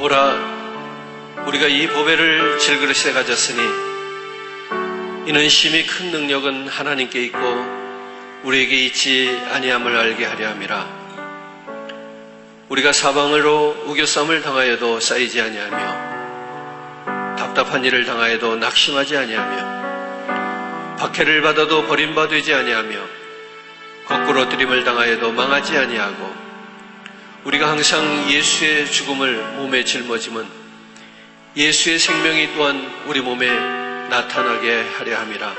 오라, 우리가 이 보배를 질그릇에 가졌으니 이는 심히 큰 능력은 하나님께 있고 우리에게 있지 아니함을 알게 하려 함이라. 우리가 사방으로 우겨쌈을 당하여도 쌓이지 아니하며 답답한 일을 당하여도 낙심하지 아니하며 박해를 받아도 버림바 되지 아니하며 거꾸로 뜨림을 당하여도 망하지 아니하고 우리가 항상 예수의 죽음을 몸에 짊어짐은 예수의 생명이 또한 우리 몸에 나타나게 하려 함이라.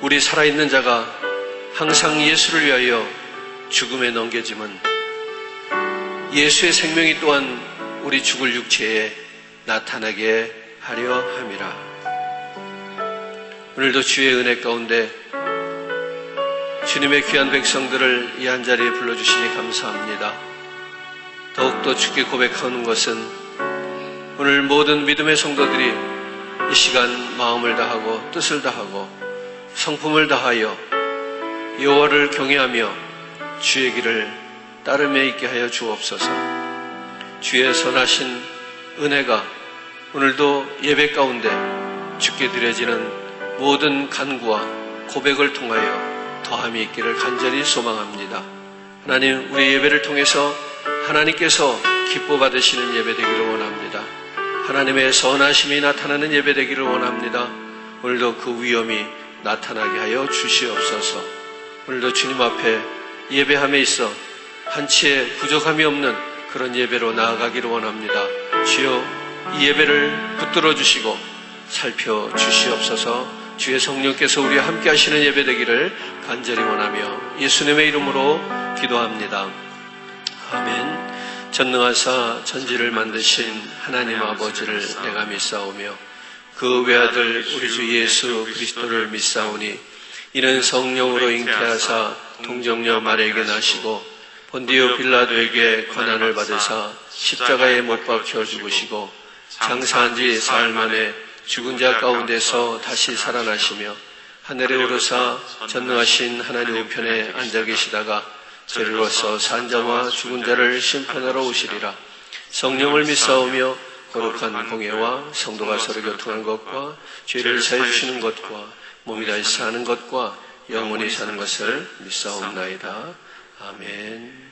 우리 살아있는 자가 항상 예수를 위하여 죽음에 넘겨짐은 예수의 생명이 또한 우리 죽을 육체에 나타나게 하려 함이라. 오늘도 주의 은혜 가운데 주님의 귀한 백성들을 이 한자리에 불러주시니 감사합니다. 더욱더 주께 고백하는 것은 오늘 모든 믿음의 성도들이 이 시간 마음을 다하고 뜻을 다하고 성품을 다하여 여호와를 경외하며 주의 길을 따름에 있게 하여 주옵소서. 주의 선하신 은혜가 오늘도 예배 가운데 주께 드려지는 모든 간구와 고백을 통하여 더함이 있기를 간절히 소망합니다. 하나님, 우리 예배를 통해서 하나님께서 기뻐 받으시는 예배 되기를 원합니다. 하나님의 선하심이 나타나는 예배 되기를 원합니다. 오늘도 그 위엄이 나타나게 하여 주시옵소서. 오늘도 주님 앞에 예배함에 있어 한치의 부족함이 없는 그런 예배로 나아가기를 원합니다. 주여, 이 예배를 붙들어 주시고 살펴주시옵소서. 주의 성령께서 우리와 함께 하시는 예배 되기를 간절히 원하며 예수님의 이름으로 기도합니다. 아멘. 전능하사 천지를 만드신 하나님 아버지를 내가 믿사오며 그 외아들 우리 주 예수 그리스도를 믿사오니 이는 성령으로 잉태하사 동정녀 마리아에게 나시고 본디오 빌라도에게 고난을 받으사 십자가에 못 박혀 죽으시고 장사한 지 사흘 만에 죽은 자 가운데서 다시 살아나시며 하늘에 오르사 전능하신 하나님 우편에 앉아 계시다가 저리로서 산 자와 죽은 자를 심판하러 오시리라. 성령을 믿사오며 거룩한 공예와 성도가 서로 교통한 것과 죄를 사해 주시는 것과 몸이 다시 사는 것과 영원히 사는 것을 믿사옵나이다. 아멘.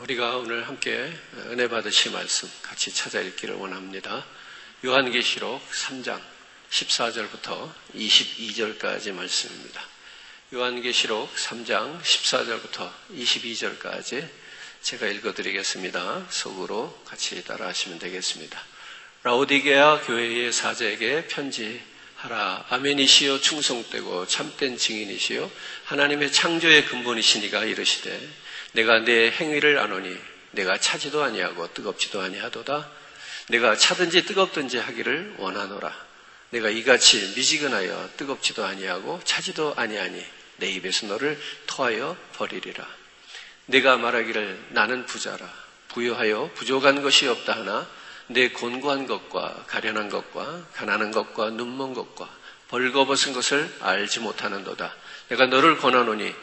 우리가 오늘 함께 은혜 받으실 말씀 같이 찾아 읽기를 원합니다. 요한계시록 3장 14절부터 22절까지 말씀입니다. 요한계시록 3장 14절부터 22절까지 제가 읽어드리겠습니다. 속으로 같이 따라하시면 되겠습니다. 라오디게아 교회의 사자에게 편지하라. 아멘이시여 충성되고 참된 증인이시여 하나님의 창조의 근본이시니가 이르시되 내가 내 행위를 아노니 내가 차지도 아니하고 뜨겁지도 아니하도다. 내가 차든지 뜨겁든지 하기를 원하노라. 내가 이같이 미지근하여 뜨겁지도 아니하고 차지도 아니하니 내 입에서 너를 토하여 버리리라. 내가 말하기를 나는 부자라. 부유하여 부족한 것이 없다 하나 내 곤고한 것과 가련한 것과 가난한 것과 눈먼 것과 벌거벗은 것을 알지 못하는도다. 내가 너를 권하노니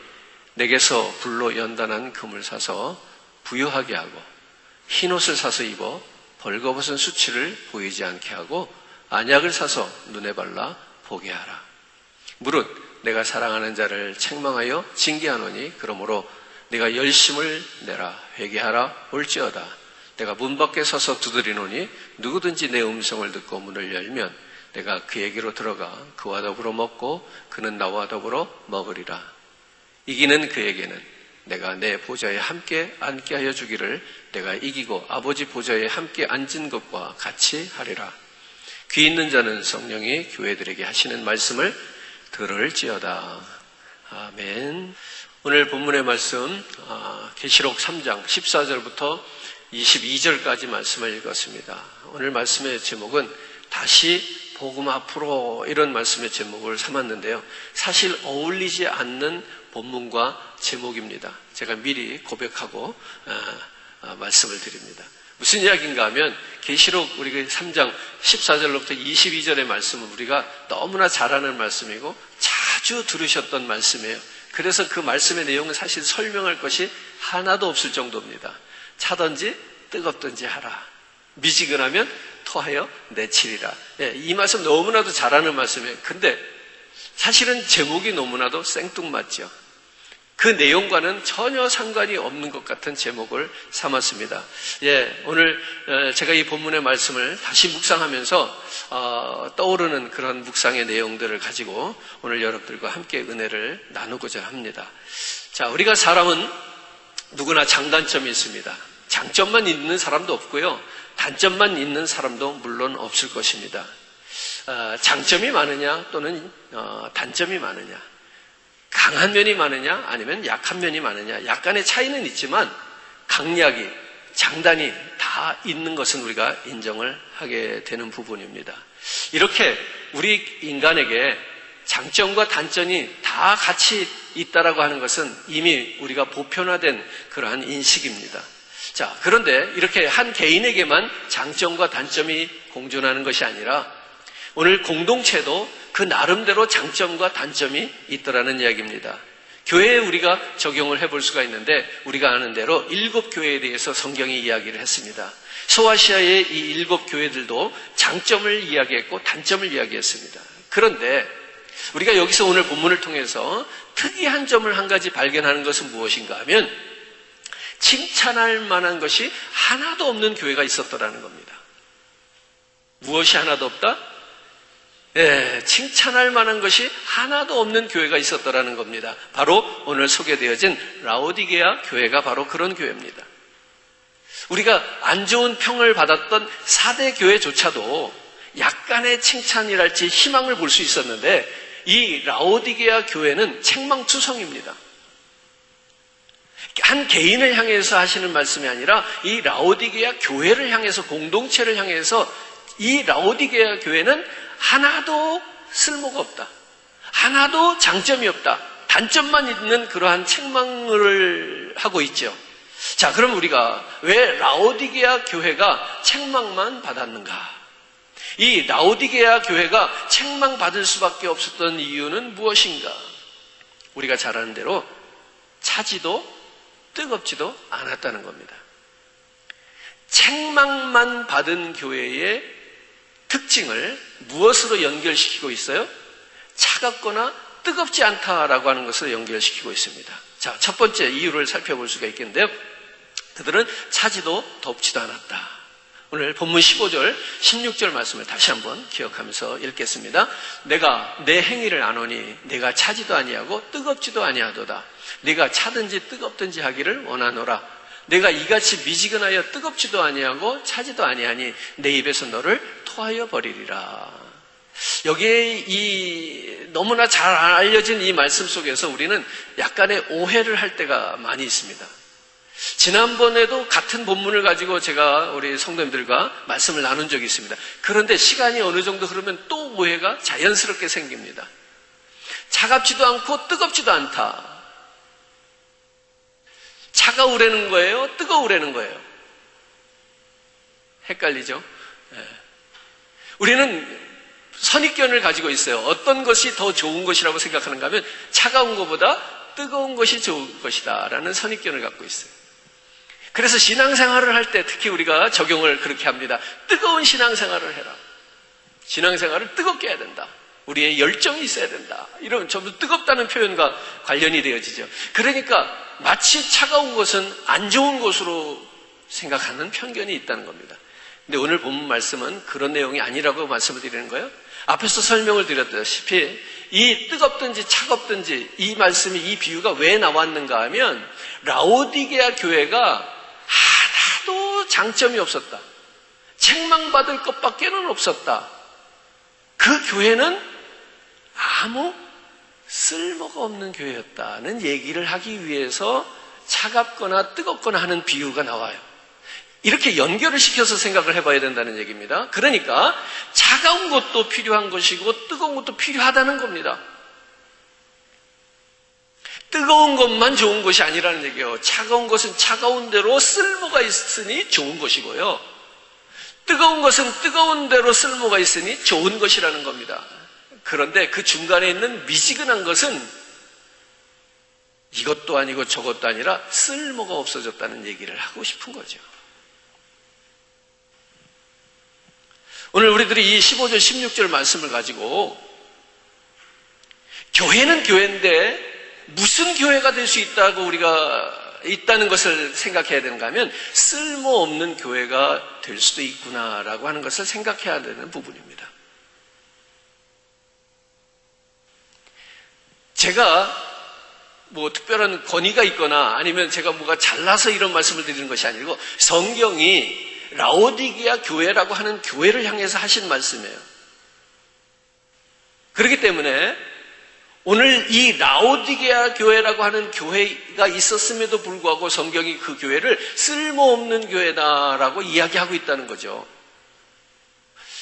내게서 불로 연단한 금을 사서 부유하게 하고 흰옷을 사서 입어 벌거벗은 수치를 보이지 않게 하고 안약을 사서 눈에 발라 보게 하라. 무릇 내가 사랑하는 자를 책망하여 징계하노니 그러므로 내가 열심을 내라. 회개하라. 올지어다. 내가 문 밖에 서서 두드리노니 누구든지 내 음성을 듣고 문을 열면 내가 그에게로 들어가 그와 더불어 먹고 그는 나와 더불어 먹으리라. 이기는 그에게는 내가 내 보좌에 함께 앉게 하여 주기를 내가 이기고 아버지 보좌에 함께 앉은 것과 같이 하리라. 귀 있는 자는 성령이 교회들에게 하시는 말씀을 들을지어다. 아멘. 오늘 본문의 말씀 계시록 3장 14절부터 22절까지 말씀을 읽었습니다. 오늘 말씀의 제목은 다시 복음 앞으로 이런 말씀의 제목을 삼았는데요. 사실 어울리지 않는 본문과 제목입니다. 제가 미리 고백하고 말씀을 드립니다. 무슨 이야기인가 하면 계시록 우리 3장 14절로부터 22절의 말씀은 우리가 너무나 잘 아는 말씀이고 자주 들으셨던 말씀이에요. 그래서 그 말씀의 내용은 사실 설명할 것이 하나도 없을 정도입니다. 차든지 뜨겁든지 하라. 미지근하면 토하여 내치리라. 이 말씀 너무나도 잘하는 말씀이에요. 근데 사실은 제목이 너무나도 생뚱맞죠. 그 내용과는 전혀 상관이 없는 것 같은 제목을 삼았습니다. 오늘 제가 이 본문의 말씀을 다시 묵상하면서 떠오르는 그런 묵상의 내용들을 가지고 오늘 여러분들과 함께 은혜를 나누고자 합니다. 자, 우리가 사람은 누구나 장단점이 있습니다. 장점만 있는 사람도 없고요. 단점만 있는 사람도 물론 없을 것입니다. 장점이 많으냐 또는 단점이 많으냐, 강한 면이 많으냐 아니면 약한 면이 많으냐, 약간의 차이는 있지만 강약이, 장단이 다 있는 것은 우리가 인정을 하게 되는 부분입니다. 이렇게 우리 인간에게 장점과 단점이 다 같이 있다라고 하는 것은 이미 우리가 보편화된 그러한 인식입니다. 자, 그런데 이렇게 한 개인에게만 장점과 단점이 공존하는 것이 아니라 오늘 공동체도 그 나름대로 장점과 단점이 있더라는 이야기입니다. 교회에 우리가 적용을 해볼 수가 있는데 우리가 아는 대로 7교회에 대해서 성경이 이야기를 했습니다. 소아시아의 이 7교회들도 장점을 이야기했고 단점을 이야기했습니다. 그런데 우리가 여기서 오늘 본문을 통해서 특이한 점을 한 가지 발견하는 것은 무엇인가 하면 칭찬할 만한 것이 하나도 없는 교회가 있었더라는 겁니다. 무엇이 하나도 없다? 칭찬할 만한 것이 하나도 없는 교회가 있었더라는 겁니다. 바로 오늘 소개되어진 라오디게아 교회가 바로 그런 교회입니다. 우리가 안 좋은 평을 받았던 4대 교회조차도 약간의 칭찬이랄지 희망을 볼 수 있었는데 이 라오디게아 교회는 책망투성입니다. 한 개인을 향해서 하시는 말씀이 아니라 이 라오디게아 교회를 향해서, 공동체를 향해서 이 라오디게아 교회는 하나도 쓸모가 없다, 하나도 장점이 없다, 단점만 있는 그러한 책망을 하고 있죠. 자, 그럼 우리가 왜 라오디게아 교회가 책망만 받았는가? 이 라오디게아 교회가 책망받을 수밖에 없었던 이유는 무엇인가? 우리가 잘 아는 대로 차지도 뜨겁지도 않았다는 겁니다. 책망만 받은 교회의 특징을 무엇으로 연결시키고 있어요? 차갑거나 뜨겁지 않다라고 하는 것으로 연결시키고 있습니다. 자, 첫 번째 이유를 살펴볼 수가 있겠는데요. 그들은 차지도 덥지도 않았다. 오늘 본문 15절, 16절 말씀을 다시 한번 기억하면서 읽겠습니다. 내가 내 행위를 아노니 내가 차지도 아니하고 뜨겁지도 아니하도다. 네가 차든지 뜨겁든지 하기를 원하노라. 내가 이같이 미지근하여 뜨겁지도 아니하고 차지도 아니하니 내 입에서 너를 토하여 버리리라. 여기에 이 너무나 잘 알려진 이 말씀 속에서 우리는 약간의 오해를 할 때가 많이 있습니다. 지난번에도 같은 본문을 가지고 제가 우리 성도님들과 말씀을 나눈 적이 있습니다. 그런데 시간이 어느 정도 흐르면 또 오해가 자연스럽게 생깁니다. 차갑지도 않고 뜨겁지도 않다. 차가우라는 거예요? 뜨거우라는 거예요? 헷갈리죠? 우리는 선입견을 가지고 있어요. 어떤 것이 더 좋은 것이라고 생각하는가 하면 차가운 것보다 뜨거운 것이 좋은 것이다 라는 선입견을 갖고 있어요. 그래서 신앙생활을 할 때 특히 우리가 적용을 그렇게 합니다. 뜨거운 신앙생활을 해라. 신앙생활을 뜨겁게 해야 된다. 우리의 열정이 있어야 된다. 이런 전부 뜨겁다는 표현과 관련이 되어지죠. 그러니까 마치 차가운 것은 안 좋은 것으로 생각하는 편견이 있다는 겁니다. 근데 오늘 본문 말씀은 그런 내용이 아니라고 말씀을 드리는 거예요. 앞에서 설명을 드렸다시피 이 뜨겁든지 차갑든지 이 말씀이, 이 비유가 왜 나왔는가 하면 라오디게아 교회가 하나도 장점이 없었다. 책망받을 것밖에는 없었다. 그 교회는 아무 쓸모가 없는 교회였다는 얘기를 하기 위해서 차갑거나 뜨겁거나 하는 비유가 나와요. 이렇게 연결을 시켜서 생각을 해봐야 된다는 얘기입니다. 그러니까 차가운 것도 필요한 것이고 뜨거운 것도 필요하다는 겁니다. 뜨거운 것만 좋은 것이 아니라는 얘기예요. 차가운 것은 차가운 대로 쓸모가 있으니 좋은 것이고요. 뜨거운 것은 뜨거운 대로 쓸모가 있으니 좋은 것이라는 겁니다. 그런데 그 중간에 있는 미지근한 것은 이것도 아니고 저것도 아니라 쓸모가 없어졌다는 얘기를 하고 싶은 거죠. 오늘 우리들이 이 15절, 16절 말씀을 가지고 교회는 교회인데 무슨 교회가 될 수 있다고 우리가 있다는 것을 생각해야 되는가 하면 쓸모없는 교회가 될 수도 있구나라고 하는 것을 생각해야 되는 부분입니다. 제가 뭐 특별한 권위가 있거나 아니면 제가 뭐가 잘나서 이런 말씀을 드리는 것이 아니고 성경이 라오디게아 교회라고 하는 교회를 향해서 하신 말씀이에요. 그렇기 때문에 오늘 이 라오디게아 교회라고 하는 교회가 있었음에도 불구하고 성경이 그 교회를 쓸모없는 교회다라고 이야기하고 있다는 거죠.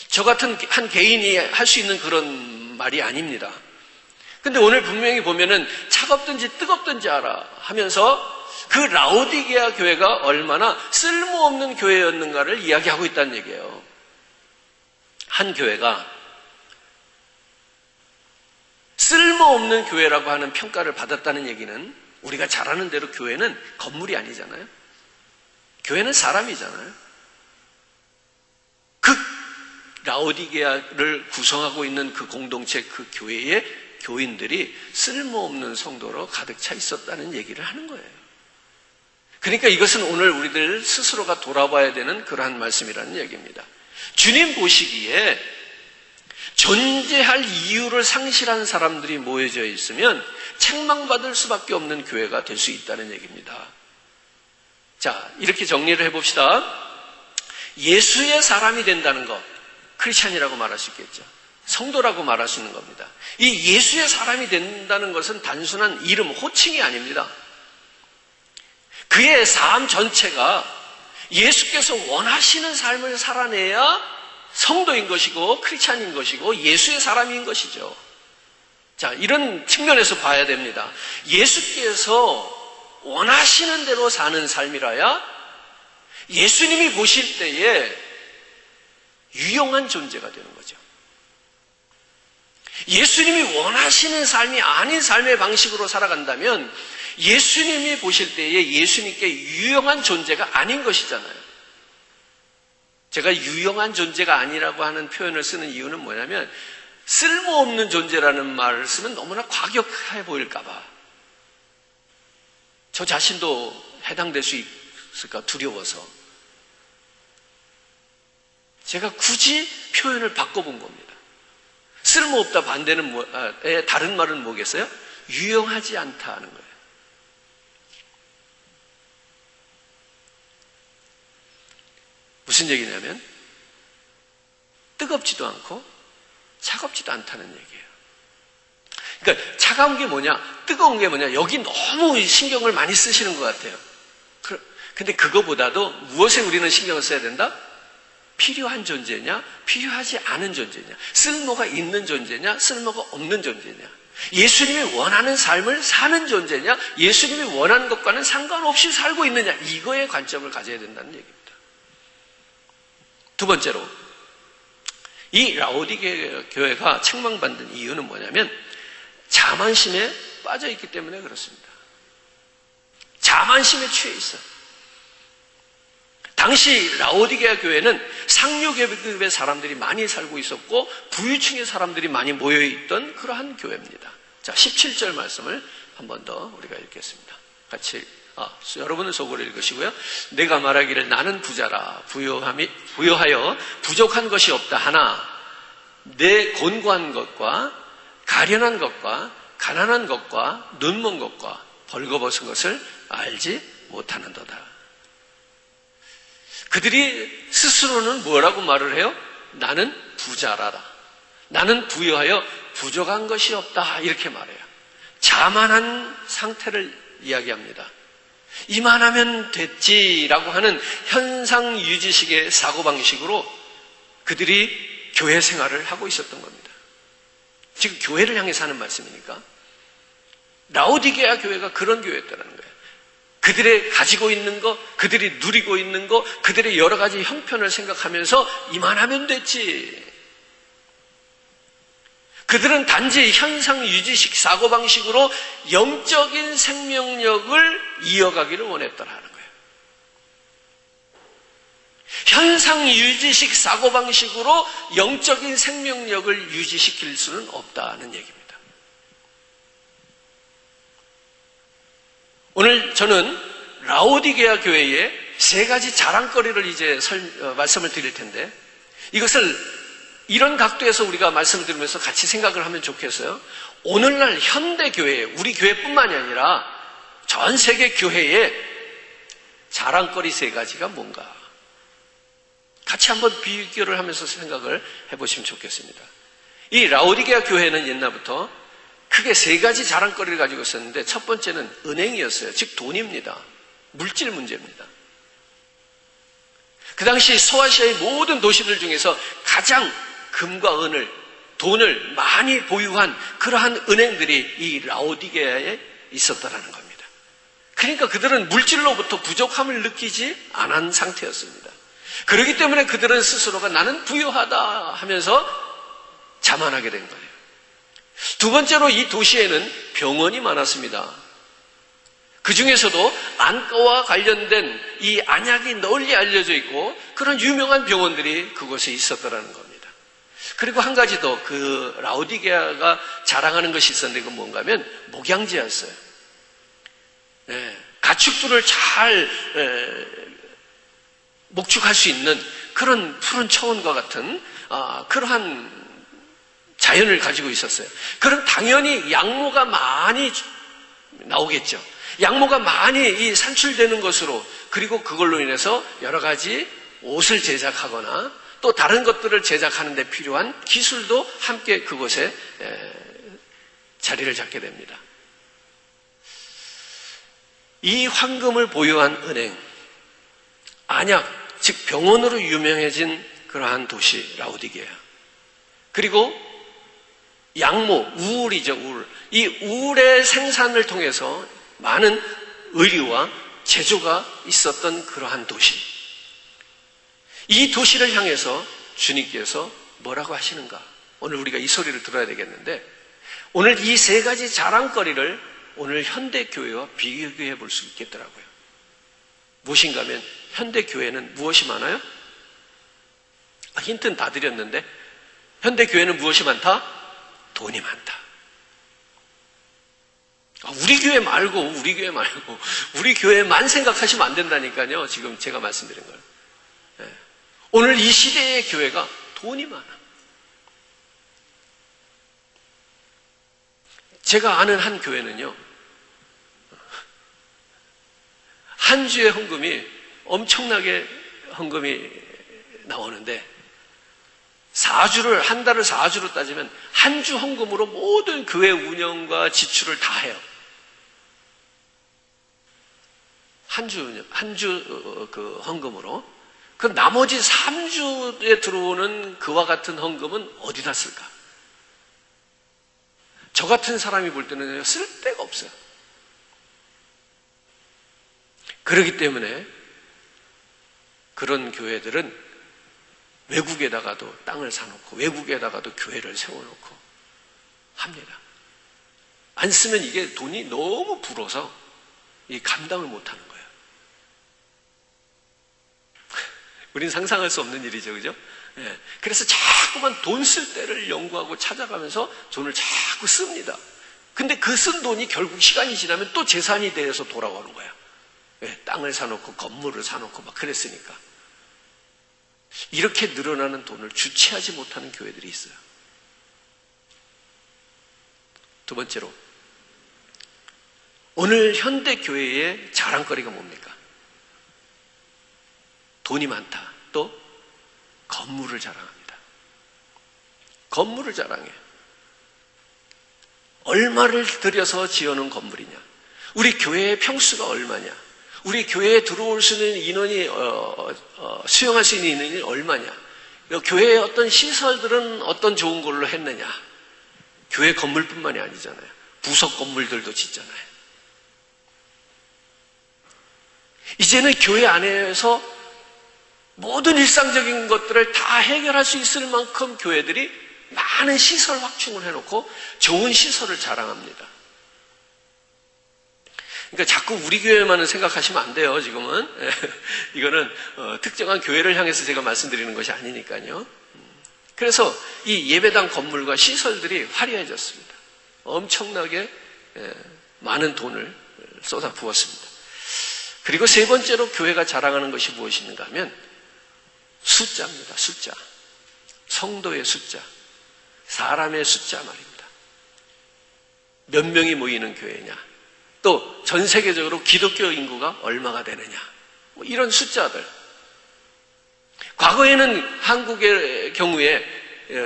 저 같은 한 개인이 할 수 있는 그런 말이 아닙니다. 근데 오늘 분명히 보면은 차갑든지 뜨겁든지 알아 하면서 그 라오디게아 교회가 얼마나 쓸모없는 교회였는가를 이야기하고 있다는 얘기예요. 한 교회가 쓸모없는 교회라고 하는 평가를 받았다는 얘기는 우리가 잘 아는 대로 교회는 건물이 아니잖아요. 교회는 사람이잖아요. 그 라오디게아를 구성하고 있는 그 공동체, 그 교회의 교인들이 쓸모없는 성도로 가득 차 있었다는 얘기를 하는 거예요. 그러니까 이것은 오늘 우리들 스스로가 돌아봐야 되는 그러한 말씀이라는 얘기입니다. 주님 보시기에 존재할 이유를 상실한 사람들이 모여져 있으면 책망받을 수밖에 없는 교회가 될 수 있다는 얘기입니다. 자, 이렇게 정리를 해봅시다. 예수의 사람이 된다는 것, 크리스찬이라고 말할 수 있겠죠. 성도라고 말할 수 있는 겁니다. 이 예수의 사람이 된다는 것은 단순한 이름, 호칭이 아닙니다. 그의 삶 전체가 예수께서 원하시는 삶을 살아내야 성도인 것이고 크리스찬인 것이고 예수의 사람인 것이죠. 자, 이런 측면에서 봐야 됩니다. 예수께서 원하시는 대로 사는 삶이라야 예수님이 보실 때에 유용한 존재가 되는 거죠. 예수님이 원하시는 삶이 아닌 삶의 방식으로 살아간다면 예수님이 보실 때에 예수님께 유용한 존재가 아닌 것이잖아요. 제가 유용한 존재가 아니라고 하는 표현을 쓰는 이유는 뭐냐면 쓸모없는 존재라는 말을 쓰면 너무나 과격해 보일까 봐. 저 자신도 해당될 수 있을까 두려워서 제가 굳이 표현을 바꿔본 겁니다. 쓸모없다 반대는 다른 말은 뭐겠어요? 유용하지 않다 하는 거예요. 무슨 얘기냐면 뜨겁지도 않고 차갑지도 않다는 얘기예요. 그러니까 차가운 게 뭐냐, 뜨거운 게 뭐냐, 여기 너무 신경을 많이 쓰시는 것 같아요. 근데 그거보다도 무엇에 우리는 신경을 써야 된다? 필요한 존재냐, 필요하지 않은 존재냐, 쓸모가 있는 존재냐, 쓸모가 없는 존재냐, 예수님이 원하는 삶을 사는 존재냐, 예수님이 원하는 것과는 상관없이 살고 있느냐, 이거에 관점을 가져야 된다는 얘기입니다. 두 번째로 이 라오디게아 교회가 책망받는 이유는 뭐냐면 자만심에 빠져있기 때문에 그렇습니다. 자만심에 취해 있어요. 당시 라오디게아 교회는 상류계급의 사람들이 많이 살고 있었고 부유층의 사람들이 많이 모여있던 그러한 교회입니다. 자, 17절 말씀을 한 번 더 우리가 읽겠습니다. 같이 여러분은 속으로 읽으시고요. 내가 말하기를 나는 부자라 부요하여 부족한 것이 없다 하나 내 곤고한 것과 가련한 것과 가난한 것과 눈먼 것과 벌거벗은 것을 알지 못하는도다. 그들이 스스로는 뭐라고 말을 해요? 나는 부자라다. 나는 부유하여 부족한 것이 없다. 이렇게 말해요. 자만한 상태를 이야기합니다. 이만하면 됐지라고 하는 현상유지식의 사고방식으로 그들이 교회 생활을 하고 있었던 겁니다. 지금 교회를 향해서 하는 말씀이니까 라오디게아 교회가 그런 교회였다는 거예요. 그들의 가지고 있는 것, 그들이 누리고 있는 것, 그들의 여러 가지 형편을 생각하면서 이만하면 됐지. 그들은 단지 현상유지식 사고방식으로 영적인 생명력을 이어가기를 원했더라는 거예요. 현상 유지식 사고방식으로 영적인 생명력을 유지시킬 수는 없다는 얘기입니다. 오늘 저는 라오디게아 교회에 세 가지 자랑거리를 이제 말씀을 드릴 텐데, 이것을 이런 각도에서 우리가 말씀을 드리면서 같이 생각을 하면 좋겠어요. 오늘날 현대교회, 우리 교회뿐만이 아니라 전 세계 교회의 자랑거리 세 가지가 뭔가, 같이 한번 비교를 하면서 생각을 해보시면 좋겠습니다. 이 라오디게아 교회는 옛날부터 크게 세 가지 자랑거리를 가지고 있었는데, 첫 번째는 은행이었어요. 즉 돈입니다. 물질 문제입니다. 그 당시 소아시아의 모든 도시들 중에서 가장 금과 은을, 돈을 많이 보유한 그러한 은행들이 이 라오디게아에 있었다는 겁니다. 그러니까 그들은 물질로부터 부족함을 느끼지 않은 상태였습니다. 그렇기 때문에 그들은 스스로가 나는 부유하다 하면서 자만하게 된 거예요. 두 번째로 이 도시에는 병원이 많았습니다. 그 중에서도 안과와 관련된 이 안약이 널리 알려져 있고 그런 유명한 병원들이 그곳에 있었다는 겁니다. 그리고 한 가지 더, 그 라오디게아가 자랑하는 것이 있었는데 그건 뭔가 하면 목양지였어요. 가축들을 잘 목축할 수 있는 그런 푸른 초원과 같은 그러한 자연을 가지고 있었어요. 그럼 당연히 양모가 많이 나오겠죠. 양모가 많이 산출되는 것으로, 그리고 그걸로 인해서 여러 가지 옷을 제작하거나 또 다른 것들을 제작하는 데 필요한 기술도 함께 그곳에 자리를 잡게 됩니다. 이 황금을 보유한 은행, 안약, 즉 병원으로 유명해진 그러한 도시 라오디게아, 그리고 양모, 우울이죠, 우울. 이 우울의 생산을 통해서 많은 의류와 제조가 있었던 그러한 도시. 이 도시를 향해서 주님께서 뭐라고 하시는가? 오늘 우리가 이 소리를 들어야 되겠는데, 오늘 이 세 가지 자랑거리를 오늘 현대교회와 비교해 볼 수 있겠더라고요. 무엇인가 하면 현대교회는 무엇이 많아요? 힌트는 다 드렸는데, 현대교회는 무엇이 많다? 돈이 많다. 우리 교회 말고 우리 교회만 생각하시면 안 된다니까요. 지금 제가 말씀드린 걸. 오늘 이 시대의 교회가 돈이 많아. 제가 아는 한 교회는요, 한 주의 헌금이 엄청나게 헌금이 나오는데, 한 달을 4주로 따지면 한 주 헌금으로 모든 교회 운영과 지출을 다 해요. 한 주 그 헌금으로. 그럼 나머지 3주에 들어오는 그와 같은 헌금은 어디다 쓸까? 저 같은 사람이 볼 때는 쓸 데가 없어요. 그렇기 때문에 그런 교회들은 외국에다가도 땅을 사놓고 외국에다가도 교회를 세워놓고 합니다. 안 쓰면 이게 돈이 너무 불어서 감당을 못하는 거예요. 우린 상상할 수 없는 일이죠, 그죠? 그래서 자꾸만 돈 쓸 때를 연구하고 찾아가면서 돈을 자꾸 씁니다. 근데 그 쓴 돈이 결국 시간이 지나면 또 재산이 돼서 돌아오는 거예요. 땅을 사놓고 건물을 사놓고 막 그랬으니까. 이렇게 늘어나는 돈을 주체하지 못하는 교회들이 있어요. 두 번째로, 오늘 현대교회의 자랑거리가 뭡니까? 돈이 많다. 또 건물을 자랑합니다. 건물을 자랑해. 얼마를 들여서 지어놓은 건물이냐? 우리 교회의 평수가 얼마냐? 우리 교회에 들어올 수 있는 인원이 수용할 수 있는 인원이 얼마냐? 교회의 어떤 시설들은 어떤 좋은 걸로 했느냐? 교회 건물뿐만이 아니잖아요. 부속 건물들도 짓잖아요. 이제는 교회 안에서 모든 일상적인 것들을 다 해결할 수 있을 만큼 교회들이 많은 시설 확충을 해놓고 좋은 시설을 자랑합니다. 그러니까 자꾸 우리 교회만을 생각하시면 안 돼요, 지금은. 이거는 특정한 교회를 향해서 제가 말씀드리는 것이 아니니까요. 그래서 이 예배당 건물과 시설들이 화려해졌습니다. 엄청나게 많은 돈을 쏟아 부었습니다. 그리고 세 번째로 교회가 자랑하는 것이 무엇인가 하면 숫자입니다. 숫자. 성도의 숫자. 사람의 숫자 말입니다. 몇 명이 모이는 교회냐. 또 전 세계적으로 기독교 인구가 얼마가 되느냐. 뭐 이런 숫자들. 과거에는 한국의 경우에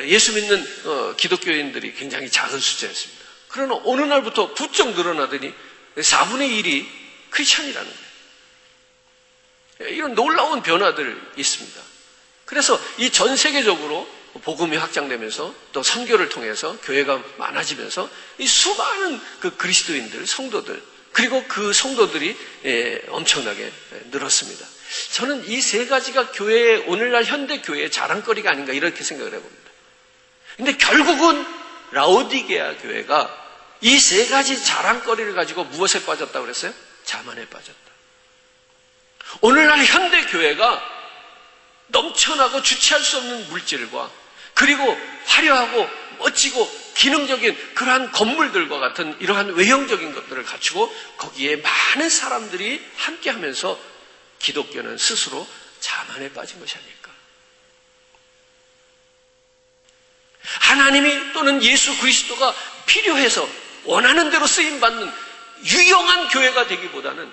예수 믿는 기독교인들이 굉장히 작은 숫자였습니다. 그러나 어느 날부터 부쩍 늘어나더니 4분의 1이 크리스찬이라는 거예요. 이런 놀라운 변화들이 있습니다. 그래서 이 전 세계적으로 복음이 확장되면서 또 선교를 통해서 교회가 많아지면서 이 수많은 그 그리스도인들, 성도들, 그리고 그 성도들이 엄청나게 늘었습니다. 저는 이 세 가지가 교회의, 오늘날 현대 교회의 자랑거리가 아닌가 이렇게 생각을 해봅니다. 근데 결국은 라오디게아 교회가 이 세 가지 자랑거리를 가지고 무엇에 빠졌다고 그랬어요? 자만에 빠졌다. 오늘날 현대 교회가 넘쳐나고 주체할 수 없는 물질과 그리고 화려하고 멋지고 기능적인 그러한 건물들과 같은 이러한 외형적인 것들을 갖추고 거기에 많은 사람들이 함께하면서 기독교는 스스로 자만에 빠진 것이 아닐까. 하나님이 또는 예수 그리스도가 필요해서 원하는 대로 쓰임받는 유용한 교회가 되기보다는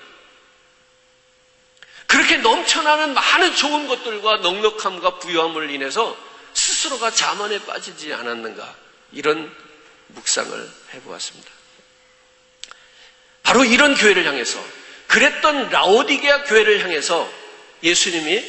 그렇게 넘쳐나는 많은 좋은 것들과 넉넉함과 부유함을 인해서 스스로가 자만에 빠지지 않았는가, 이런 묵상을 해보았습니다. 바로 이런 교회를 향해서, 그랬던 라오디게아 교회를 향해서 예수님이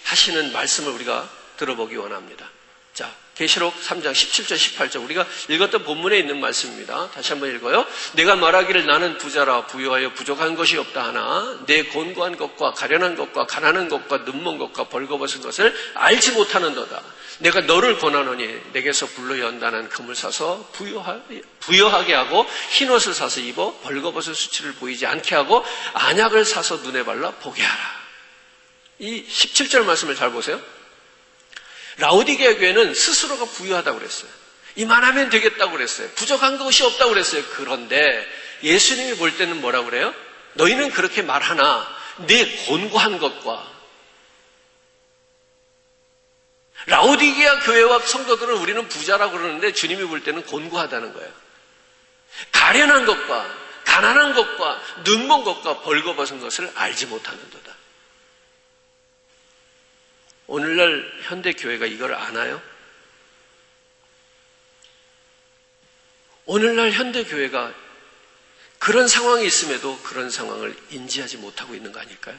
하시는 말씀을 우리가 들어보기 원합니다. 자, 계시록 3장 17절 18절 우리가 읽었던 본문에 있는 말씀입니다. 다시 한번 읽어요. 내가 말하기를 나는 부자라 부유하여 부족한 것이 없다 하나 내 곤고한 것과 가련한 것과 가난한 것과 눈먼 것과 벌거벗은 것을 알지 못하는도다. 내가 너를 권하노니 내게서 불로 연단한 금을 사서 부여하게 하고 흰옷을 사서 입어 벌거벗은 수치를 보이지 않게 하고 안약을 사서 눈에 발라 보게 하라. 이 17절 말씀을 잘 보세요. 라오디게아 교회는 스스로가 부유하다고 그랬어요. 이만하면 되겠다고 그랬어요. 부족한 것이 없다고 그랬어요. 그런데 예수님이 볼 때는 뭐라고 그래요? 너희는 그렇게 말하나 내 곤고한 것과, 라오디게아 교회와 성도들은 우리는 부자라고 그러는데 주님이 볼 때는 곤고하다는 거예요. 가련한 것과 가난한 것과 눈먼 것과 벌거벗은 것을 알지 못하는도다. 오늘날 현대 교회가 이걸 아나요? 오늘날 현대 교회가 그런 상황이 있음에도 그런 상황을 인지하지 못하고 있는 거 아닐까요?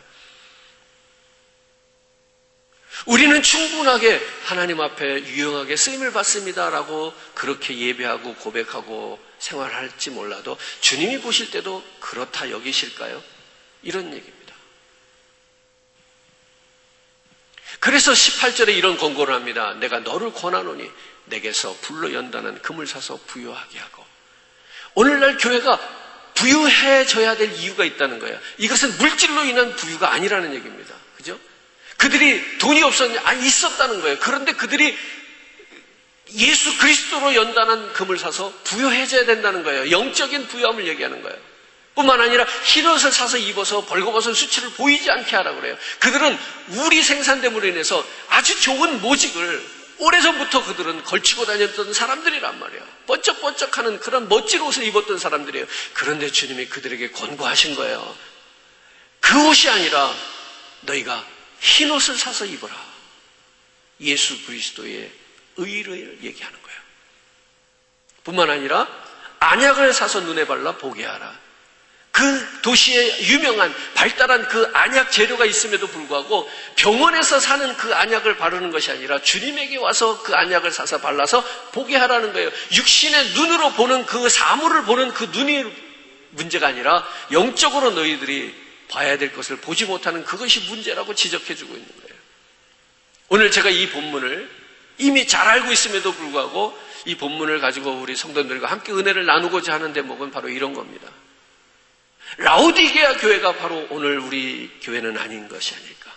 우리는 충분하게 하나님 앞에 유용하게 쓰임을 받습니다라고 그렇게 예배하고 고백하고 생활할지 몰라도 주님이 보실 때도 그렇다 여기실까요? 이런 얘기입니다. 그래서 18절에 이런 권고를 합니다. 내가 너를 권하노니 내게서 불로 연다는 금을 사서 부유하게 하고. 오늘날 교회가 부유해져야 될 이유가 있다는 거예요. 이것은 물질로 인한 부유가 아니라는 얘기입니다. 그죠? 그들이 돈이 없었냐? 아니, 있었다는 거예요. 그런데 그들이 예수 그리스도로 연단한 금을 사서 부유해져야 된다는 거예요. 영적인 부유함을 얘기하는 거예요. 뿐만 아니라 흰옷을 사서 입어서 벌거벗은 수치를 보이지 않게 하라고 그래요. 그들은 우리 생산됨으로 인해서 아주 좋은 모직을 오래전부터 그들은 걸치고 다녔던 사람들이란 말이에요. 번쩍번쩍하는 그런 멋진 옷을 입었던 사람들이에요. 그런데 주님이 그들에게 권고하신 거예요. 그 옷이 아니라 너희가 흰옷을 사서 입어라. 예수 그리스도의 의를 얘기하는 거예요. 뿐만 아니라 안약을 사서 눈에 발라 보게 하라. 그 도시에 유명한 발달한 그 안약 재료가 있음에도 불구하고 병원에서 사는 그 안약을 바르는 것이 아니라 주님에게 와서 그 안약을 사서 발라서 보게 하라는 거예요. 육신의 눈으로 보는 그 사물을 보는 그 눈이 문제가 아니라 영적으로 너희들이 봐야 될 것을 보지 못하는 그것이 문제라고 지적해주고 있는 거예요. 오늘 제가 이 본문을 이미 잘 알고 있음에도 불구하고 이 본문을 가지고 우리 성도들과 함께 은혜를 나누고자 하는 대목은 바로 이런 겁니다. 라오디게아 교회가 바로 오늘 우리 교회는 아닌 것이 아닐까?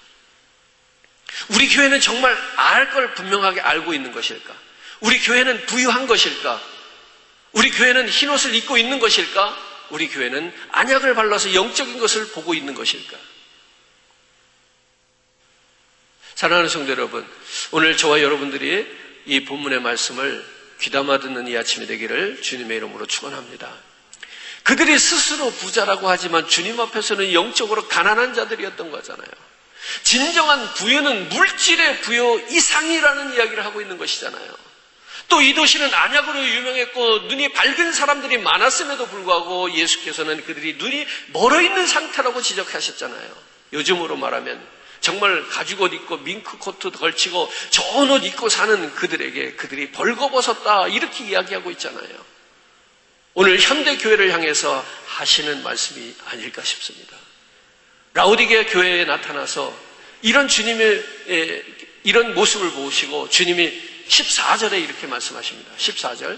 우리 교회는 정말 알 걸 분명하게 알고 있는 것일까? 우리 교회는 부유한 것일까? 우리 교회는 흰옷을 입고 있는 것일까? 우리 교회는 안약을 발라서 영적인 것을 보고 있는 것일까? 사랑하는 성도 여러분, 오늘 저와 여러분들이 이 본문의 말씀을 귀담아 듣는 이 아침이 되기를 주님의 이름으로 축원합니다. 그들이 스스로 부자라고 하지만 주님 앞에서는 영적으로 가난한 자들이었던 거잖아요. 진정한 부유는 물질의 부유 이상이라는 이야기를 하고 있는 것이잖아요. 또 이 도시는 안약으로 유명했고 눈이 밝은 사람들이 많았음에도 불구하고 예수께서는 그들이 눈이 멀어있는 상태라고 지적하셨잖아요. 요즘으로 말하면 정말 가죽옷 입고 밍크코트 걸치고 좋은 옷 입고 사는 그들에게 그들이 벌거벗었다 이렇게 이야기하고 있잖아요. 오늘 현대교회를 향해서 하시는 말씀이 아닐까 싶습니다. 라오디게아 교회에 나타나서 이런 주님의 이런 모습을 보시고 주님이 14절에 이렇게 말씀하십니다. 14절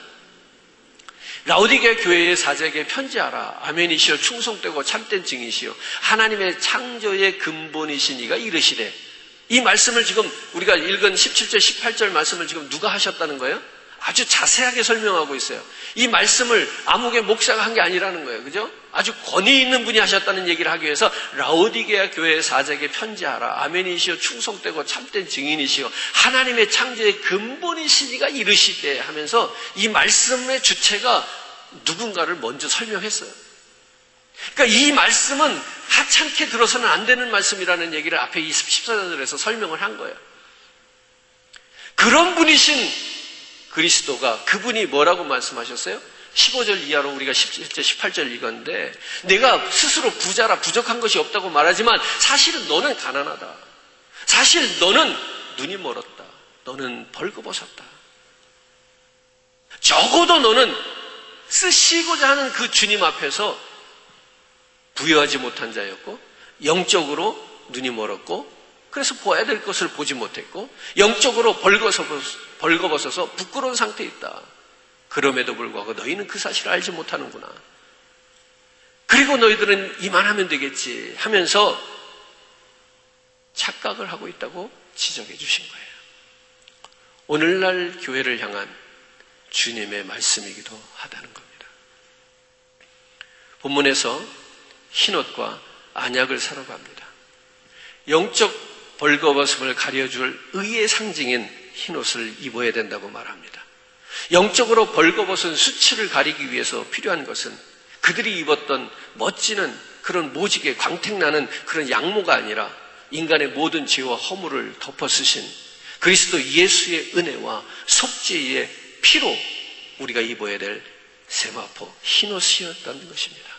라오디게아 교회의 사제에게 편지하라. 아멘이시여 충성되고 참된 증이시여 하나님의 창조의 근본이신 이가 이르시되, 이 말씀을 지금 우리가 읽은 17절 18절 말씀을 지금 누가 하셨다는 거예요? 아주 자세하게 설명하고 있어요. 이 말씀을 아무개 목사가 한 게 아니라는 거예요. 그죠? 아주 권위 있는 분이 하셨다는 얘기를 하기 위해서 라오디게아 교회의 사제에게 편지하라. 아멘이시여 충성되고 참된 증인이시여 하나님의 창조의 근본이신 이가 이르시되 하면서 이 말씀의 주체가 누군가를 먼저 설명했어요. 그러니까 이 말씀은 하찮게 들어서는 안 되는 말씀이라는 얘기를 앞에 이 14절에서 설명을 한 거예요. 그런 분이신 그리스도가, 그분이 뭐라고 말씀하셨어요? 15절 이하로 우리가 17절 18절 읽었는데, 내가 스스로 부자라 부족한 것이 없다고 말하지만 사실은 너는 가난하다. 사실 너는 눈이 멀었다. 너는 벌거벗었다. 적어도 너는 쓰시고자 하는 그 주님 앞에서 부유하지 못한 자였고, 영적으로 눈이 멀었고, 그래서 보아야 될 것을 보지 못했고, 영적으로 벌거벗어서 부끄러운 상태에 있다. 그럼에도 불구하고 너희는 그 사실을 알지 못하는구나. 그리고 너희들은 이만하면 되겠지 하면서 착각을 하고 있다고 지적해 주신 거예요. 오늘날 교회를 향한 주님의 말씀이기도 하다는 겁니다. 본문에서 흰옷과 안약을 사러 갑니다. 영적 벌거벗음을 가려줄 의의 상징인 흰옷을 입어야 된다고 말합니다. 영적으로 벌거벗은 수치를 가리기 위해서 필요한 것은 그들이 입었던 멋지는 그런 모직에 광택나는 그런 양모가 아니라 인간의 모든 죄와 허물을 덮어 쓰신 그리스도 예수의 은혜와 속죄의 피로 우리가 입어야 될 세마포 흰옷이었다는 것입니다.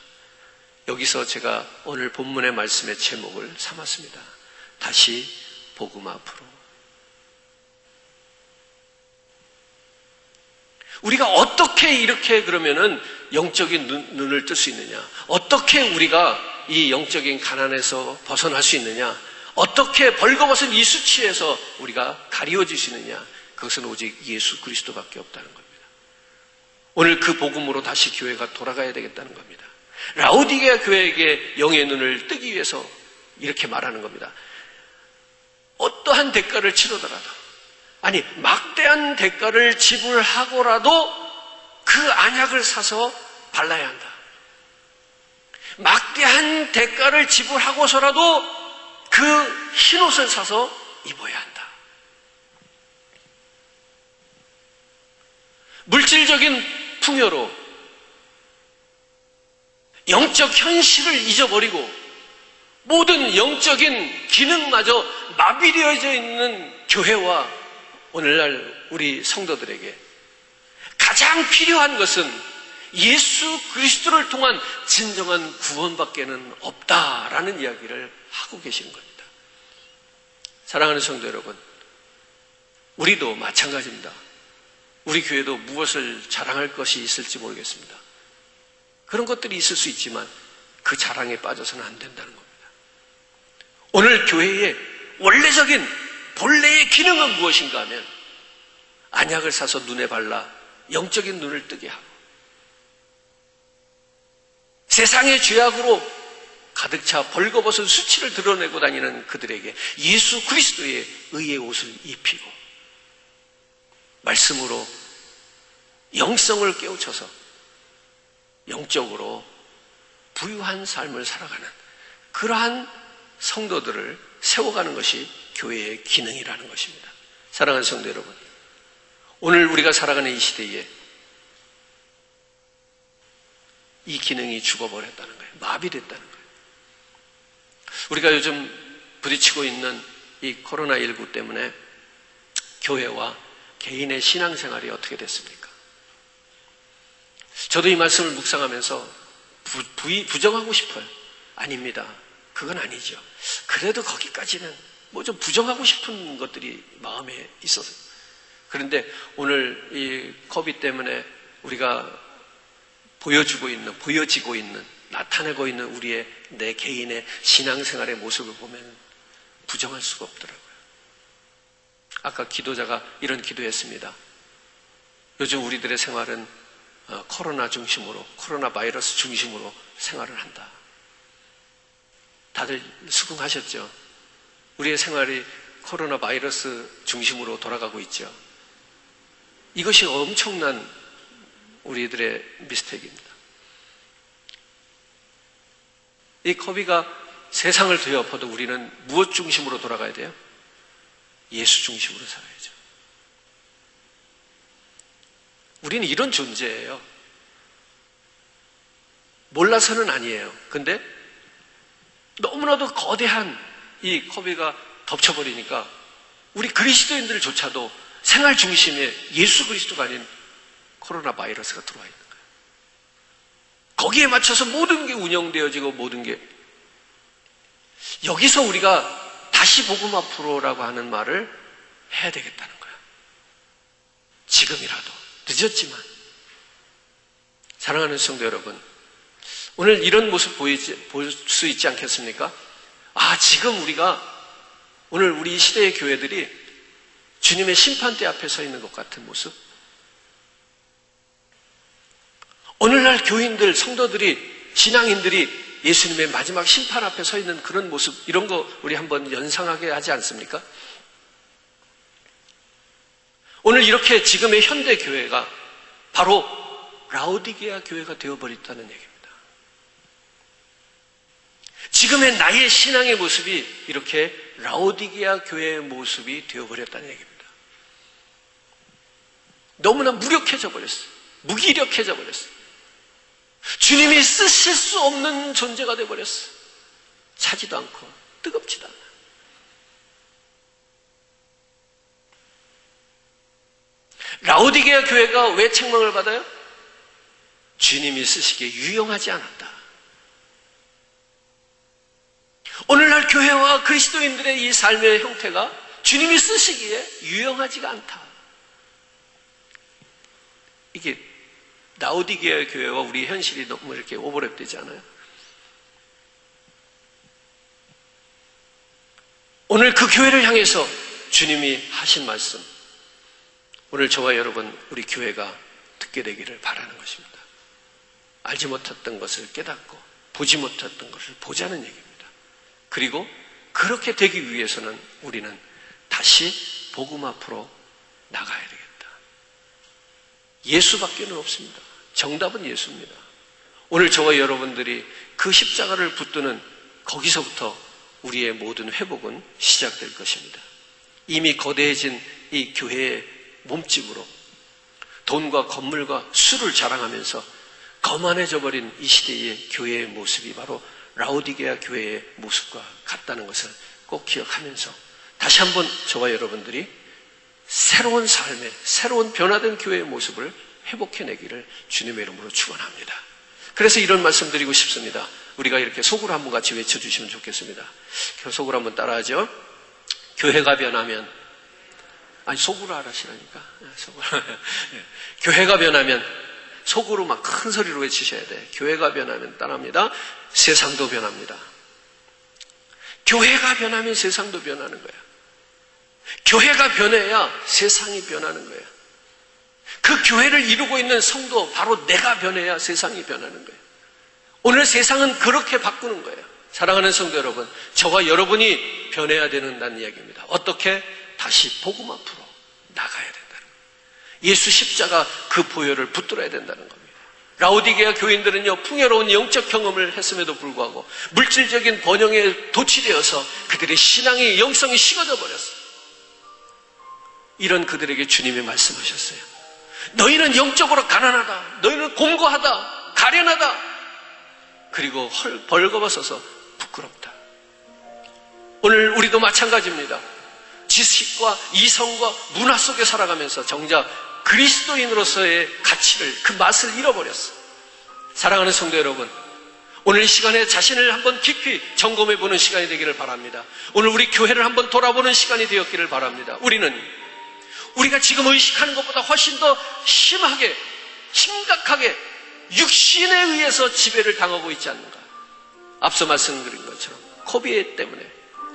여기서 제가 오늘 본문의 말씀의 제목을 삼았습니다. 다시 복음 앞으로. 우리가 어떻게 이렇게 그러면은 영적인 눈을 뜰 수 있느냐? 어떻게 우리가 이 영적인 가난에서 벗어날 수 있느냐? 어떻게 벌거벗은 이 수치에서 우리가 가리워질 수 있느냐? 그것은 오직 예수 그리스도밖에 없다는 겁니다. 오늘 그 복음으로 다시 교회가 돌아가야 되겠다는 겁니다. 라오디게아 교회에게 영의 눈을 뜨기 위해서 이렇게 말하는 겁니다. 어떠한 대가를 치르더라도, 아니 막대한 대가를 지불하고라도 그 안약을 사서 발라야 한다. 막대한 대가를 지불하고서라도 그 흰옷을 사서 입어야 한다. 물질적인 풍요로 영적 현실을 잊어버리고 모든 영적인 기능마저 마비되어져 있는 교회와 오늘날 우리 성도들에게 가장 필요한 것은 예수 그리스도를 통한 진정한 구원밖에는 없다라는 이야기를 하고 계시는 겁니다. 사랑하는 성도 여러분, 우리도 마찬가지입니다. 우리 교회도 무엇을 자랑할 것이 있을지 모르겠습니다. 그런 것들이 있을 수 있지만 그 자랑에 빠져서는 안 된다는 겁니다. 오늘 교회의 원래적인 본래의 기능은 무엇인가 하면 안약을 사서 눈에 발라 영적인 눈을 뜨게 하고 세상의 죄악으로 가득 차 벌거벗은 수치를 드러내고 다니는 그들에게 예수 그리스도의 의의 옷을 입히고 말씀으로 영성을 깨우쳐서 영적으로 부유한 삶을 살아가는 그러한 성도들을 세워가는 것이 교회의 기능이라는 것입니다. 사랑하는 성도 여러분, 오늘 우리가 살아가는 이 시대에 이 기능이 죽어버렸다는 거예요. 마비됐다는 거예요. 우리가 요즘 부딪히고 있는 이 코로나19 때문에 교회와 개인의 신앙생활이 어떻게 됐습니까? 저도 이 말씀을 묵상하면서 부정하고 싶어요. 아닙니다. 그건 아니죠. 그래도 거기까지는 뭐 좀 부정하고 싶은 것들이 마음에 있어서. 그런데 오늘 이 코비드 때문에 우리가 보여지고 있는, 나타내고 있는 우리의 내 개인의 신앙생활의 모습을 보면 부정할 수가 없더라고요. 아까 기도자가 이런 기도했습니다. 요즘 우리들의 생활은 코로나 중심으로, 코로나 바이러스 중심으로 생활을 한다. 다들 수긍하셨죠? 우리의 생활이 코로나 바이러스 중심으로 돌아가고 있죠. 이것이 엄청난 우리들의 미스테이크입니다. 이 코비가 세상을 뒤엎어도 우리는 무엇 중심으로 돌아가야 돼요? 예수 중심으로 살아야죠. 우리는 이런 존재예요. 몰라서는 아니에요. 근데 너무나도 거대한 이 코비가 덮쳐버리니까 우리 그리스도인들조차도 생활 중심에 예수 그리스도가 아닌 코로나 바이러스가 들어와 있는 거예요. 거기에 맞춰서 모든 게 운영되어지고 모든 게 여기서 우리가 다시 복음 앞으로라고 하는 말을 해야 되겠다는 거예요. 지금이라도 늦었지만 사랑하는 성도 여러분, 오늘 이런 모습 볼 수 있지 않겠습니까? 지금 오늘 우리 시대의 교회들이 주님의 심판대 앞에 서 있는 것 같은 모습. 오늘날 교인들, 성도들이, 신앙인들이 예수님의 마지막 심판 앞에 서 있는 그런 모습, 이런 거 우리 한번 연상하게 하지 않습니까? 오늘 이렇게 지금의 현대 교회가 바로 라오디게아 교회가 되어버렸다는 얘기입니다. 지금의 나의 신앙의 모습이 이렇게 라오디게아 교회의 모습이 되어버렸다는 얘기입니다. 너무나 무력해져 버렸어요. 무기력해져 버렸어요. 주님이 쓰실 수 없는 존재가 되어버렸어요. 차지도 않고 뜨겁지도 않아요. 라오디게아 교회가 왜 책망을 받아요? 주님이 쓰시기에 유용하지 않았다. 오늘날 교회와 그리스도인들의 이 삶의 형태가 주님이 쓰시기에 유용하지가 않다. 이게 라오디게아 교회와 우리 현실이 너무 이렇게 오버랩되지 않아요? 오늘 그 교회를 향해서 주님이 하신 말씀, 오늘 저와 여러분, 우리 교회가 듣게 되기를 바라는 것입니다. 알지 못했던 것을 깨닫고 보지 못했던 것을 보자는 얘기입니다. 그리고 그렇게 되기 위해서는 우리는 다시 복음 앞으로 나가야 되겠다. 예수밖에는 없습니다. 정답은 예수입니다. 오늘 저와 여러분들이 그 십자가를 붙드는 거기서부터 우리의 모든 회복은 시작될 것입니다. 이미 거대해진 이 교회의 몸집으로 돈과 건물과 수를 자랑하면서 거만해져 버린 이 시대의 교회의 모습이 바로 라오디게아 교회의 모습과 같다는 것을 꼭 기억하면서 다시 한번 저와 여러분들이 새로운 삶의, 새로운 변화된 교회의 모습을 회복해내기를 주님의 이름으로 축원합니다. 그래서 이런 말씀 드리고 싶습니다. 우리가 이렇게 속으로 한번 같이 외쳐주시면 좋겠습니다. 속으로 한번 따라하죠. 교회가 변하면, 속으로 하시라니까. 속으로. 교회가 변하면 속으로 막 큰 소리로 외치셔야 돼. 교회가 변하면 따라합니다. 세상도 변합니다. 교회가 변하면 세상도 변하는 거야. 교회가 변해야 세상이 변하는 거야. 그 교회를 이루고 있는 성도, 바로 내가 변해야 세상이 변하는 거야. 오늘 세상은 그렇게 바꾸는 거예요. 사랑하는 성도 여러분, 저와 여러분이 변해야 된다는 이야기입니다. 어떻게? 다시 복음 앞으로 나가야 된다는 거예요. 예수 십자가 그 보혈을 붙들어야 된다는 겁니다. 라오디게아 교인들은요, 풍요로운 영적 경험을 했음에도 불구하고 물질적인 번영에 도취되어서 그들의 신앙의 영성이 식어져 버렸어요. 이런 그들에게 주님이 말씀하셨어요. 너희는 영적으로 가난하다. 너희는 공고하다. 가련하다. 그리고 벌거벗어서 부끄럽다. 오늘 우리도 마찬가지입니다. 지식과 이성과 문화 속에 살아가면서 정작 그리스도인으로서의 가치를, 그 맛을 잃어버렸어요. 사랑하는 성도 여러분, 오늘 이 시간에 자신을 한번 깊이 점검해보는 시간이 되기를 바랍니다. 오늘 우리 교회를 한번 돌아보는 시간이 되었기를 바랍니다. 우리가 지금 의식하는 것보다 훨씬 더 심하게, 심각하게 육신에 의해서 지배를 당하고 있지 않는가. 앞서 말씀드린 것처럼 코비드 때문에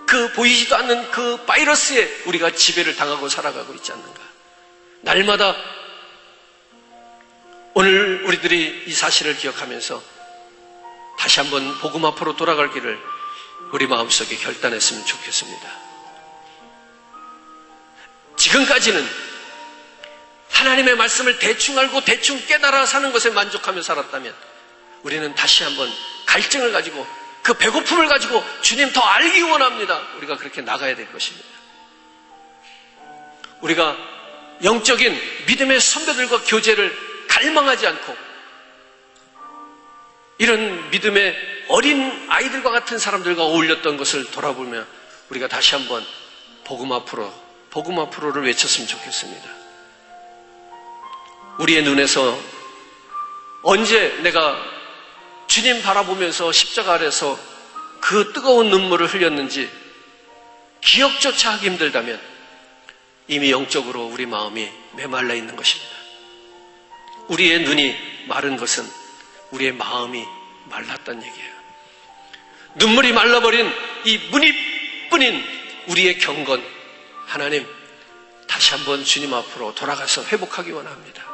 그 보이지도 않는 그 바이러스에 우리가 지배를 당하고 살아가고 있지 않는가. 날마다 오늘 우리들이 이 사실을 기억하면서 다시 한번 복음 앞으로 돌아갈 길을 우리 마음속에 결단했으면 좋겠습니다. 지금까지는 하나님의 말씀을 대충 알고 대충 깨달아 사는 것에 만족하며 살았다면 우리는 다시 한번 갈증을 가지고 그 배고픔을 가지고 주님 더 알기 원합니다. 우리가 그렇게 나가야 될 것입니다. 우리가 영적인 믿음의 선배들과 교제를 갈망하지 않고 이런 믿음의 어린 아이들과 같은 사람들과 어울렸던 것을 돌아보며 우리가 다시 한번 복음 앞으로를 외쳤으면 좋겠습니다. 우리의 눈에서 언제 내가 주님 바라보면서 십자가 아래서 그 뜨거운 눈물을 흘렸는지 기억조차 하기 힘들다면 이미 영적으로 우리 마음이 메말라 있는 것입니다. 우리의 눈이 마른 것은 우리의 마음이 말랐다는 얘기예요. 눈물이 말라버린 이 무늬뿐인 우리의 경건, 하나님 다시 한번 주님 앞으로 돌아가서 회복하기 원합니다.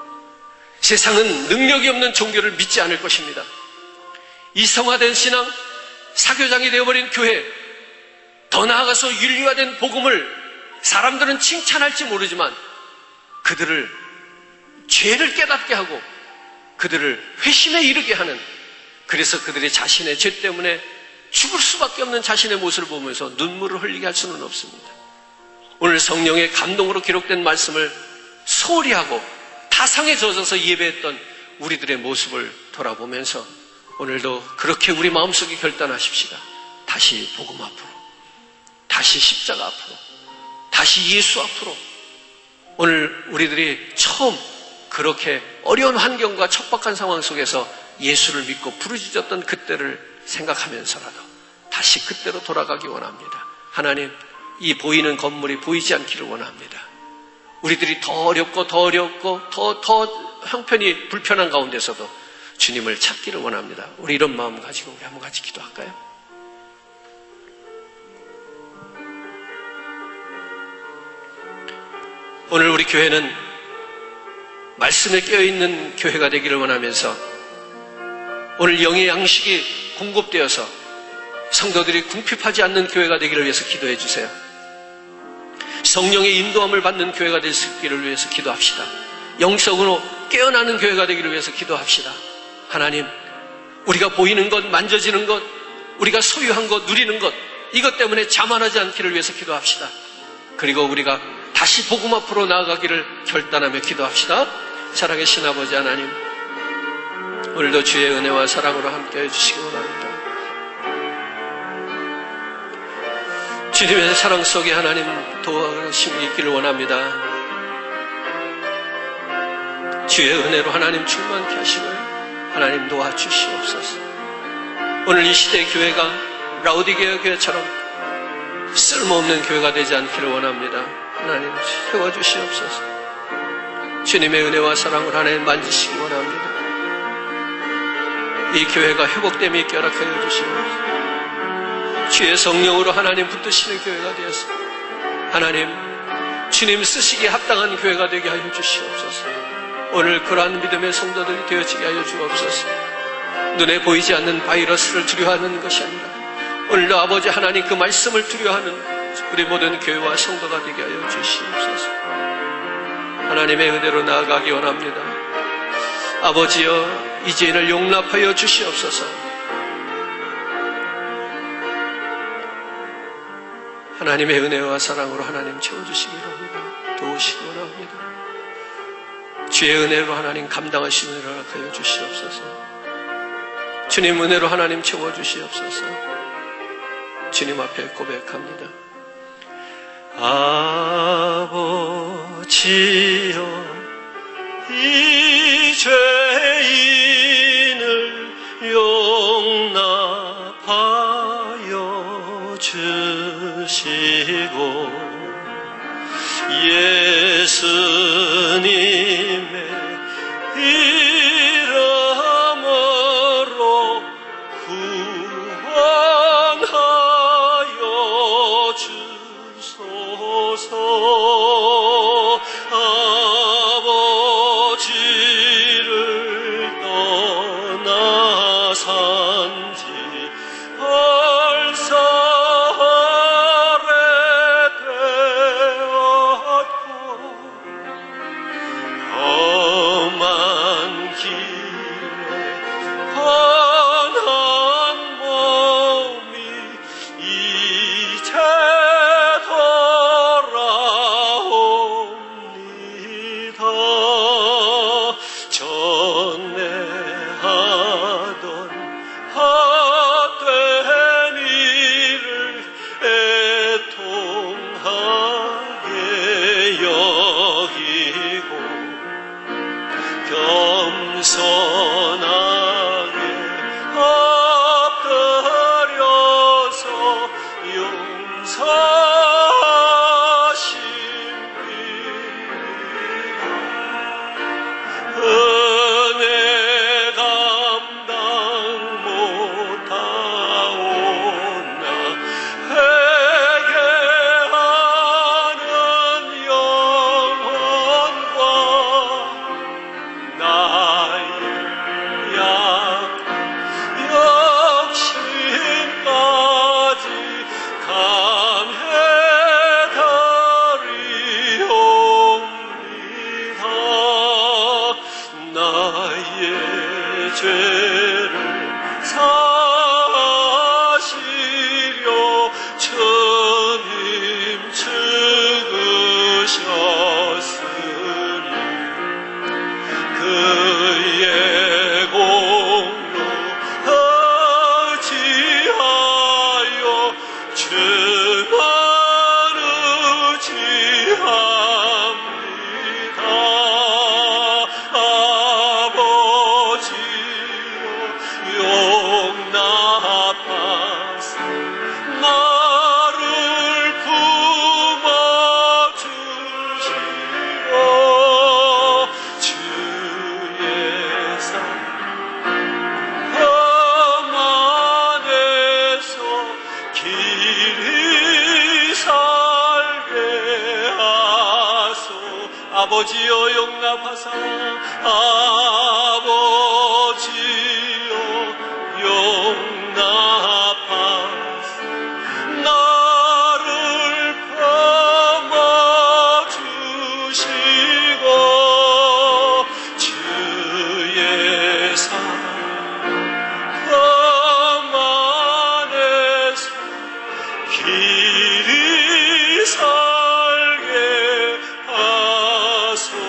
세상은 능력이 없는 종교를 믿지 않을 것입니다. 이성화된 신앙, 사교장이 되어버린 교회, 더 나아가서 윤리화된 복음을 사람들은 칭찬할지 모르지만 그들을 죄를 깨닫게 하고 그들을 회심에 이르게 하는, 그래서 그들이 자신의 죄 때문에 죽을 수밖에 없는 자신의 모습을 보면서 눈물을 흘리게 할 수는 없습니다. 오늘 성령의 감동으로 기록된 말씀을 소홀히 하고 타성에 젖어서 예배했던 우리들의 모습을 돌아보면서 오늘도 그렇게 우리 마음속에 결단하십시다. 다시 복음 앞으로, 다시 십자가 앞으로, 다시 예수 앞으로. 오늘 우리들이 처음 그렇게 어려운 환경과 척박한 상황 속에서 예수를 믿고 부르짖었던 그때를 생각하면서라도 다시 그때로 돌아가기 원합니다. 하나님, 이 보이는 건물이 보이지 않기를 원합니다. 우리들이 더 어렵고 더 형편이 불편한 가운데서도 주님을 찾기를 원합니다. 우리 이런 마음 가지고 우리 한번 같이 기도할까요? 오늘 우리 교회는 말씀에 깨어있는 교회가 되기를 원하면서 오늘 영의 양식이 공급되어서 성도들이 궁핍하지 않는 교회가 되기를 위해서 기도해 주세요. 성령의 인도함을 받는 교회가 될 수 있기를 위해서 기도합시다. 영적으로 깨어나는 교회가 되기를 위해서 기도합시다. 하나님, 우리가 보이는 것, 만져지는 것, 우리가 소유한 것, 누리는 것, 이것 때문에 자만하지 않기를 위해서 기도합시다. 그리고 우리가 다시 복음 앞으로 나아가기를 결단하며 기도합시다. 살아계신 아버지 하나님, 오늘도 주의 은혜와 사랑으로 함께해 주시기 원합니다. 주님의 사랑 속에 하나님 도와주심이 있기를 원합니다. 주의 은혜로 하나님 충만케 하시고요, 하나님 도와주시옵소서. 오늘 이 시대의 교회가 라오디게아 교회처럼 쓸모없는 교회가 되지 않기를 원합니다. 하나님 세워주시옵소서. 주님의 은혜와 사랑을 하나님 만지시기 원합니다. 이 교회가 회복됨이 있게 허락하여 주시옵소서. 주의 성령으로 하나님 붙드시는 교회가 되어서 하나님 주님 쓰시기에 합당한 교회가 되게 하여 주시옵소서. 오늘 그러한 믿음의 성도들이 되어지게 하여 주옵소서. 눈에 보이지 않는 바이러스를 두려워하는 것이 아니라 오늘도 아버지 하나님 그 말씀을 두려워하는 우리 모든 교회와 성도가 되게 하여 주시옵소서. 하나님의 은혜로 나아가기 원합니다. 아버지여, 이 죄인을 용납하여 주시옵소서. 하나님의 은혜와 사랑으로 하나님 채워주시기 원합니다. 도우시기 원합니다. 주의 은혜로 하나님 감당하시는 은혜를 허락하여 주시옵소서. 주님 은혜로 하나님 채워주시옵소서. 주님 앞에 고백합니다. 아버지여, 이 죄인을 용납하여 주시고 예수님의 이름으로 구원하여 주소서. 아버지를 떠나 산지 벌써 오래되었고 험한 길에 환한 몸이 이제 돌아옵니다. 전에 하던 헛된 일을 애통하게 여기고 겸손하게 엎드려서 용서하십니다. 은혜 감당 못하오나 회개하는 영혼과 나의 약한 욕심까지 감해드리옵니다. 나의 죄를 사시려 주님 죽으셨으니 그의 공로 의지하여 주만 의지합니다. 아버지여, 용납하사 나를 품어주시오. 주의 산 험한에서 길이 살게 하소. 아버지여, 용납하사 아버지여, 용납하사 나를 품어주시고 주의 산 험한에서 길이 살게 하소서.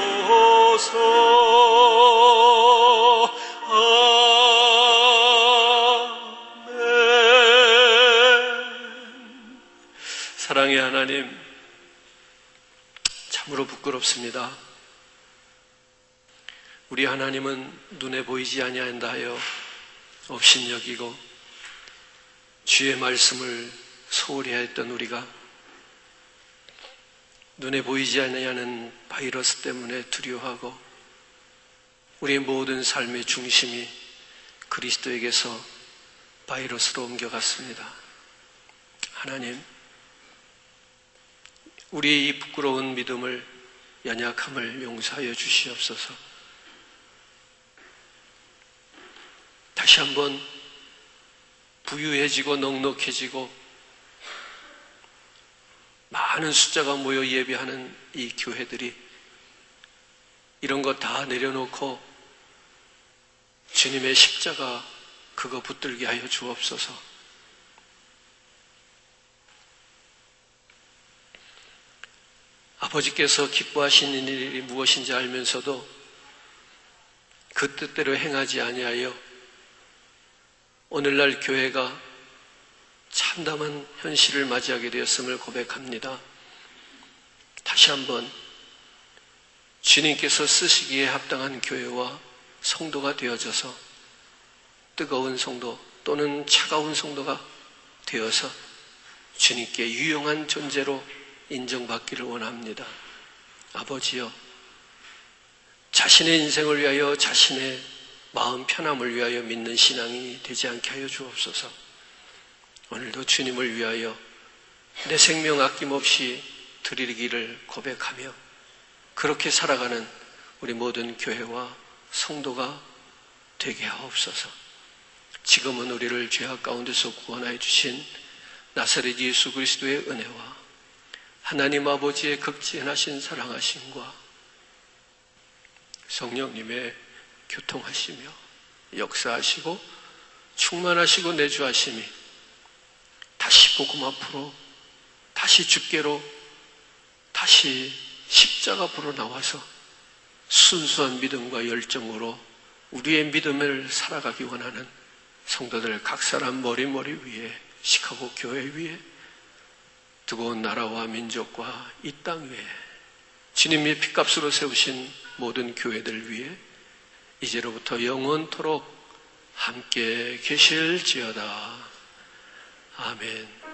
사랑의 하나님, 참으로 부끄럽습니다. 우리 하나님은 눈에 보이지 아니한다 하여 업신여기고 주의 말씀을 소홀히 했던 우리가 눈에 보이지 아니하는 바이러스 때문에 두려워하고 우리의 모든 삶의 중심이 그리스도에게서 바이러스로 옮겨갔습니다. 하나님, 우리의 이 부끄러운 믿음을, 연약함을 용서하여 주시옵소서. 다시 한번 부유해지고 넉넉해지고 많은 숫자가 모여 예배하는 이 교회들이 이런 거 다 내려놓고 주님의 십자가 그거 붙들게 하여 주옵소서. 아버지께서 기뻐하시는 일이 무엇인지 알면서도 그 뜻대로 행하지 아니하여 오늘날 교회가 참담한 현실을 맞이하게 되었음을 고백합니다. 다시 한번 주님께서 쓰시기에 합당한 교회와 성도가 되어져서 뜨거운 성도 또는 차가운 성도가 되어서 주님께 유용한 존재로 인정받기를 원합니다. 아버지여, 자신의 인생을 위하여 자신의 마음 편함을 위하여 믿는 신앙이 되지 않게 하여 주옵소서. 오늘도 주님을 위하여 내 생명 아낌없이 드리기를 고백하며 그렇게 살아가는 우리 모든 교회와 성도가 되게 하옵소서. 지금은 우리를 죄악 가운데서 구원하여 주신 나사렛 예수 그리스도의 은혜와 하나님 아버지의 극진하신 사랑하심과 성령님의 교통하시며 역사하시고 충만하시고 내주하심이 다시 복음 앞으로, 다시 주께로, 다시 십자가 앞으로 나와서 순수한 믿음과 열정으로 우리의 믿음을 살아가기 원하는 성도들 각 사람 머리 위에, 시카고 교회 위에, 뜨거운 나라와 민족과 이 땅 위에 주님의 피값으로 세우신 모든 교회들 위에 이제로부터 영원토록 함께 계실지어다. 아멘.